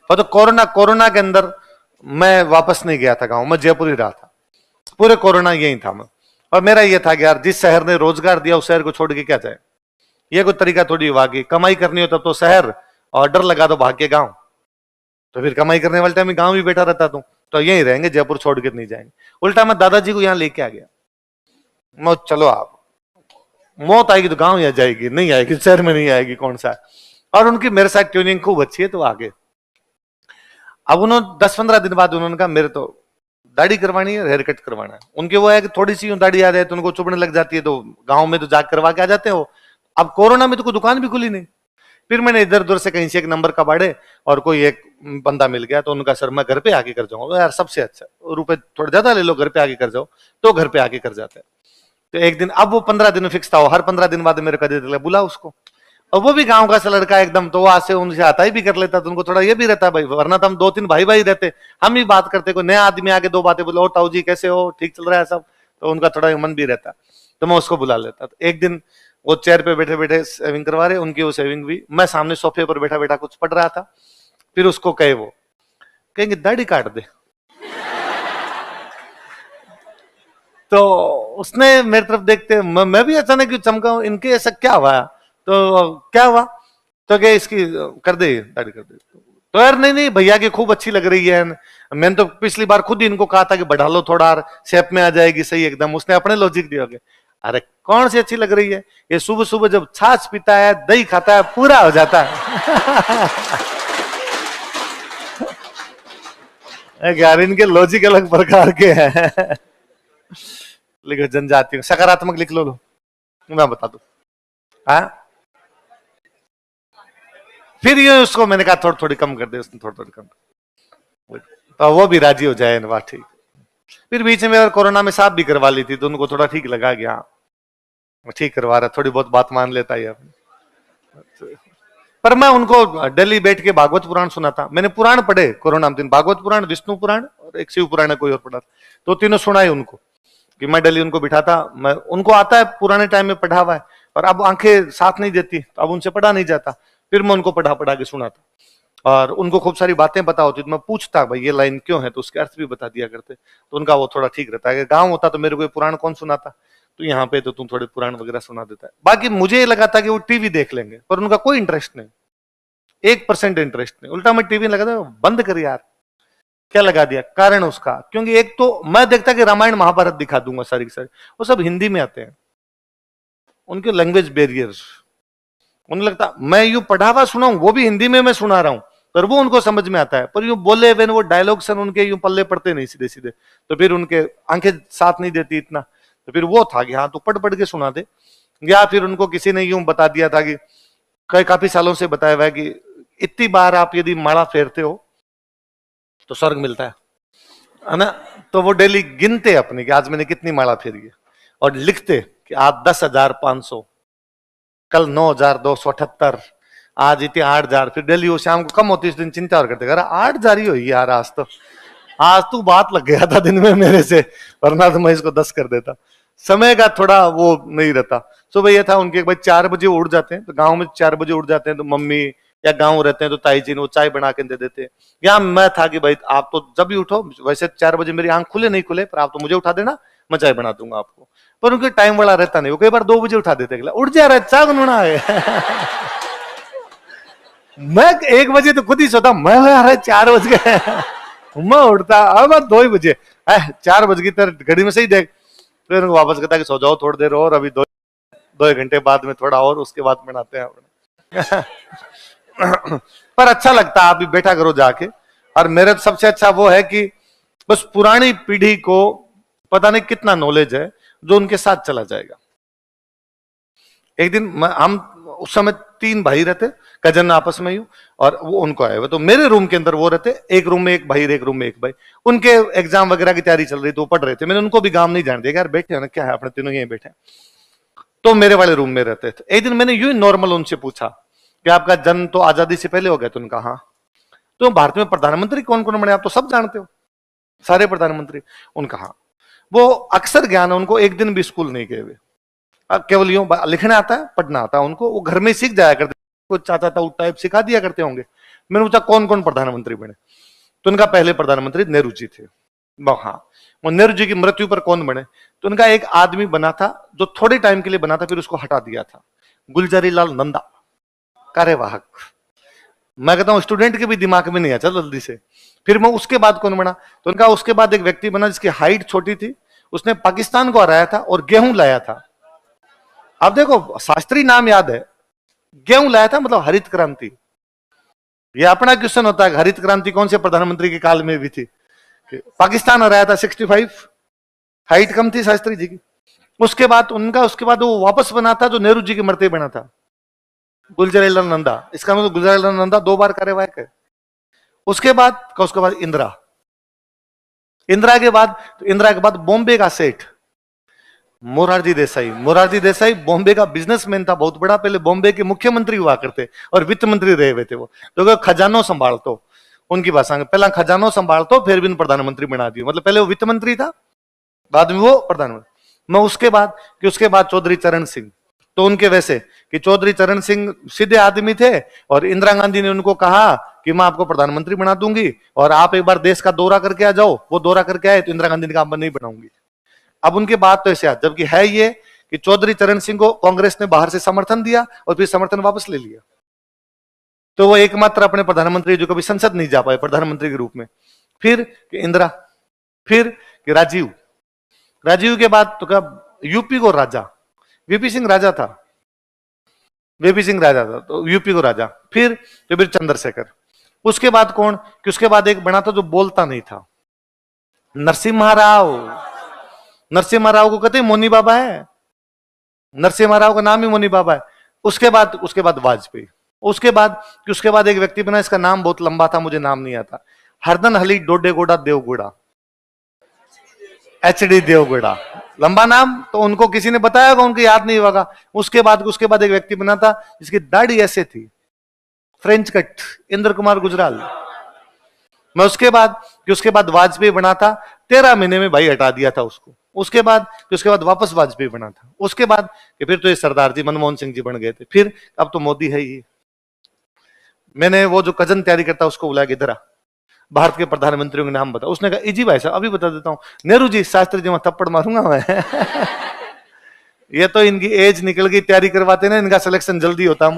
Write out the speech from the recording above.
और तो corona corona के अंदर मैं वापस नहीं गया था गांव, मैं जयपुर ही रहा था पूरे कोरोना, यही था मैं। और मेरा ये था कि यार जिस शहर ने रोजगार दिया उस शहर को छोड़ के क्या जाए, ये कोई तरीका थोड़ी हुआ कि कमाई करनी हो तब तो शहर और डर लगा तो भाग के गांव। तो फिर कमाई करने वाले टाइम में गांव भी बैठा रहता तो यहीं रहेंगे, जयपुर छोड़ के नहीं जाएंगे। उल्टा मैं दादाजी को यहाँ लेके आ गया, मैं चलो आप मौत आएगी तो गांव ही आ जाएगी, नहीं आएगी शहर में नहीं आएगी, कौन सा। और उनकी मेरे साथ ट्यूनिंग खूब अच्छी है तो आगे। अब उन्होंने 10-15 दिन बाद उन्होंने कहा मेरे तो दाढ़ी करवानी है, हेयर कट करवाना है। उनके वो है कि थोड़ी सी दाढ़ी आ जाए तो उनको चुभने लग जाती है, तो गांव में तो जाग करवा के आ जाते हो। अब कोरोना में तो कोई दुकान भी खुली नहीं। फिर मैंने इधर उधर से कहीं से एक नंबर का बाड़े और कोई एक बंदा मिल गया, तो उनका सर मैं घर पे आके कर जाऊंगा यार, सबसे अच्छा रुपए थोड़े ज्यादा ले लो, घर पे आके कर जाओ। तो घर पे आके कर जाते हैं। तो एक दिन, अब वो 15 दिन फिक्स था, हर 15 दिन बाद मेरे कदे बुला उसको। और वो भी गांव का सा लड़का एकदम, तो वो आज से उनसे आता ही भी कर लेता, तो उनको थोड़ा ये भी रहता है भाई, वरना तो हम 2-3 भाई भाई रहते, हम ही बात करते, कोई नया आदमी आके 2 बातें बोले, ओ ताऊ जी कैसे हो, ठीक चल रहा है सब, तो उनका थोड़ा मन भी रहता। तो मैं उसको बुला लेता। तो एक दिन वो चेयर पे बैठे बैठे सेविंग करवा रहे, उनकी वो सेविंग भी, मैं सामने सोफे पर बैठा बैठा कुछ पढ़ रहा था। फिर उसको कहे, वो कहेंगे दाढ़ी काट दे। तो उसने मेरी तरफ देखते, मैं भी अचानक क्यों चमका, इनके ऐसा क्या हुआ, तो क्या हुआ, तो क्या इसकी कर दे, दाढ़ी कर दे। तो यार नहीं नहीं भैया की खूब अच्छी लग रही है, मैंने तो पिछली बार खुद ही इनको कहा था कि बढ़ा लो थोड़ा, शेप में आ जाएगी सही एकदम। उसने अपने लॉजिक दिया, अरे कौन सी अच्छी लग रही है, ये सुबह सुबह जब छाछ पीता है, दही खाता है, पूरा हो जाता है। यार इनके लॉजिक अलग प्रकार के हैं। लिखो जनजाति, सकारात्मक लिख लो, मैं बता दूं। हाँ फिर ये उसको मैंने कहा थोड़ी थोड़ी कम कर दे, उसने थोड़ी थोड़ी कम, तो वो भी राजी हो जाए, वाह ठीक। फिर बीच में कोरोना में साफ भी करवा ली थी, तो उनको थोड़ा ठीक लगा कि हाँ ठीक करवा रहा, थोड़ी बहुत बात मान लेता है। पर मैं उनको दिल्ली बैठ के भागवत पुराण सुनाता। मैंने पुराण पढ़े कोरोना में, भागवत पुराण, विष्णु पुराण और एक शिव पुराण है कोई और पढ़ा, तो तीनों सुनाए उनको। कि मैं दिल्ली उनको बिठाता, मैं उनको आता है पुराने टाइम में पढ़ा हुआ है, और अब आंखें साथ नहीं देती, तो अब उनसे पढ़ा नहीं जाता। फिर मैं उनको पढ़ा पढ़ा के सुनाता, और उनको खूब सारी बातें पता होती, तो मैं पूछता भाई ये लाइन क्यों है, तो उसके अर्थ भी बता दिया करते, तो उनका वो थोड़ा ठीक रहता है। गांव होता तो मेरे को पुराण कौन सुनाता, तो यहाँ पे तो तुम थोड़े पुराण वगैरह सुना देता है। बाकी मुझे ये लगा था कि वो टीवी देख लेंगे, पर उनका कोई इंटरेस्ट नहीं, 1% इंटरेस्ट नहीं। उल्टा मैं टीवी लगा था, बंद कर यार, क्या लगा दिया। कारण उसका, क्योंकि एक तो मैं देखता कि रामायण महाभारत दिखा दूंगा सारी की सारी, वो सब हिंदी में आते हैं, उनके लैंग्वेज बैरियर, उन्हें लगता मैं यूं पढ़ा हुआ सुनाऊं, वो भी हिंदी में मैं सुना रहा हूं, पर वो उनको समझ में आता है, पर यूं बोले वेन वो डायलॉग सन उनके यूं पल्ले पड़ते नहीं सीधे सीधे, तो फिर उनके आंखें साथ नहीं देती इतना। तो फिर वो था कि हाँ तो पढ़ पढ़ के सुना दे। या फिर उनको किसी ने यूं बता दिया था कि काफी सालों से बताया हुआ है कि इतनी बार आप यदि माला फेरते हो तो स्वर्ग मिलता है ना। तो वो डेली गिनते अपने कि आज मैंने कितनी माला फेरी है, और लिखते कि आज 10,500, कल 9,278, आज इतने 8,000। फिर डेली वो शाम को कम होती, इस दिन चिंता और करते, 8,000 ही हुई यार आज तू बात लग गया था दिन में मेरे से, वरना तो मैं इसको 10 कर देता। समय का थोड़ा वो नहीं रहता। सुबह ये था उनके, भाई 4 बजे उठ जाते हैं, तो गांव में 4 बजे उठ जाते हैं, तो मम्मी या गांव रहते हैं तो ताई जी ने वो चाय बना के दे देते। या मैं था कि भाई आप तो जब भी उठो, वैसे 4 बजे मेरी आंख खुले नहीं खुले, पर आप तो मुझे उठा देना, मैं चाय बना दूंगा आपको। पर उनके टाइम वाला रहता नहीं, वो कई बार 2 बजे उठा देते, उठ जा रहा है चाय बनना है। मैं 1 बजे तो खुद ही सोता, मैं यार 4 बज गए, मैं उठता अब 2 ही बजे, 4 बज गई, तर घड़ी में सही देख। फिर उनको वापस कहता कि सो जाओ थोड़ी देर और, अभी 2 घंटे बाद में थोड़ा और, उसके बाद बनाते हैं अपने। पर अच्छा लगता है, आप भी बैठा करो जाके। और मेरे सबसे अच्छा वो है कि बस पुरानी पीढ़ी को पता नहीं कितना नॉलेज है जो उनके साथ चला जाएगा। एक दिन हम उस समय 3 भाई रहते, कजन आपस में ही, और वो उनको आए हुए, तो मेरे रूम के अंदर वो रहते, एक रूम में एक भाई, एक रूम में एक भाई। उनके एग्जाम वगैरह की तैयारी चल रही, तो वो पढ़ रहे थे। मैंने उनको भी गांव नहीं जान दिया, यार बैठे ना, क्या है अपने तीनों यहीं बैठे। तो मेरे वाले रूम में रहते थे। एक दिन मैंने यूं ही नॉर्मल उनसे पूछा कि आपका जन्म तो आजादी से पहले हो गया, तो उनका हाँ। तो भारत में प्रधानमंत्री कौन कौन बने, आप तो सब जानते हो, सारे प्रधानमंत्री। उनका हाँ। वो अक्सर ज्ञान है उनको, एक दिन भी स्कूल नहीं गए हुए, केवल यूं लिखना आता है, पढ़ना आता है उनको, वो घर में सीख जाया करते, कुछ चाचा ताऊ टाइप सिखा दिया करते होंगे। मैंने पूछा कौन कौन प्रधानमंत्री बने, तो उनका पहले प्रधानमंत्री नेहरू जी थे। हाँ, वो नेहरू जी की मृत्यु पर कौन बने, तो उनका एक आदमी बना था जो थोड़े टाइम के लिए बना था, फिर उसको हटा दिया था, गुलजारीलाल नंदा, कार्यवाहक। मैं कहता हूं स्टूडेंट के भी दिमाग में नहीं आया जल्दी से। फिर मैं उसके बाद कौन बना, तो उनका उसके बाद एक व्यक्ति बना जिसकी हाइट छोटी थी, उसने पाकिस्तान को हराया था और गेहूं लाया था। अब देखो शास्त्री नाम याद है, गेहूं लाया था, मतलब हरित क्रांति। ये अपना क्वेश्चन होता है, हरित क्रांति कौन से प्रधानमंत्री के काल में भी थी? पाकिस्तान हराया था 65, हाइट कम थी शास्त्री जी की। उसके बाद वो वापस बना था जो नेहरू जी के मरते बना था, गुलजारीलाल नंदा। इसका मतलब गुलजारीलाल नंदा 2 बार कार्यवाहक है। उसके बाद इंदिरा के बाद बॉम्बे का सेठ मोरारजी देसाई बॉम्बे का बिजनेसमैन था बहुत बड़ा, पहले बॉम्बे के मुख्यमंत्री हुआ करते और वित्त मंत्री रहे हुए थे वो, तो खजानो संभालतो, उनकी भाषा में पहला खजानो संभालतो फिर भी प्रधानमंत्री बना दिया, मतलब पहले वो वित्त मंत्री था, बाद में वो प्रधानमंत्री। मैं उसके बाद चौधरी चरण सिंह, तो उनके वैसे कि चौधरी चरण सिंह सीधे आदमी थे और इंदिरा गांधी ने उनको कहा कि मैं आपको प्रधानमंत्री बना दूंगी और आप एक बार देश का दौरा करके आ जाओ। वो दौरा करके आए तो इंदिरा गांधी ने कहा मैं नहीं बनाऊंगी। अब उनके बात तो ऐसे आज, जबकि है ये कि चौधरी चरण सिंह को कांग्रेस ने बाहर से समर्थन दिया और फिर समर्थन वापस ले लिया, तो वो एकमात्र अपने प्रधानमंत्री जो कभी संसद नहीं जा पाए प्रधानमंत्री के रूप में। फिर इंदिरा, फिर राजीव के बाद तो क्या यूपी को राजा, वीपी सिंह राजा था, तो यूपी को राजा। फिर चंद्रशेखर। उसके बाद कौन, कि उसके बाद एक बना था जो बोलता नहीं था, नरसिम्हा राव को कहते हैं मोनी बाबा है, नरसिम्हा राव का नाम ही मोनी बाबा है। उसके बाद वाजपेयी। उसके बाद एक व्यक्ति बना, इसका नाम बहुत लंबा था, मुझे नाम नहीं आता, हरदन हली डोडेगोड़ा देवगोड़ा, एचडी देवगोड़ा, लंबा नाम, तो उनको किसी ने बताया होगा, उनको याद नहीं होगा। उसके बाद एक व्यक्ति बना था जिसकी दाढ़ी ऐसे थी, फ्रेंच कट, इंद्र कुमार गुजराल। मैं उसके बाद वाजपेयी बना था, 13 महीने में भाई हटा दिया था उसको। उसके बाद वापस वाजपेयी बना था। उसके बाद फिर तो ये सरदार जी मनमोहन सिंह जी बन गए थे। फिर अब तो मोदी है ही। मैंने वो जो कजन तैयारी करता उसको बुलाया कि इधर भारत के प्रधानमंत्रियों के नाम बता। उसने कहा इजी भाई साहब अभी बता देता हूं, नेहरू जी, शास्त्री जी, मैं थप्पड़ मारूंगा मैं। ये तो इनकी एज निकल गई, तैयारी करवाते ना, इनका सिलेक्शन जल्दी होता।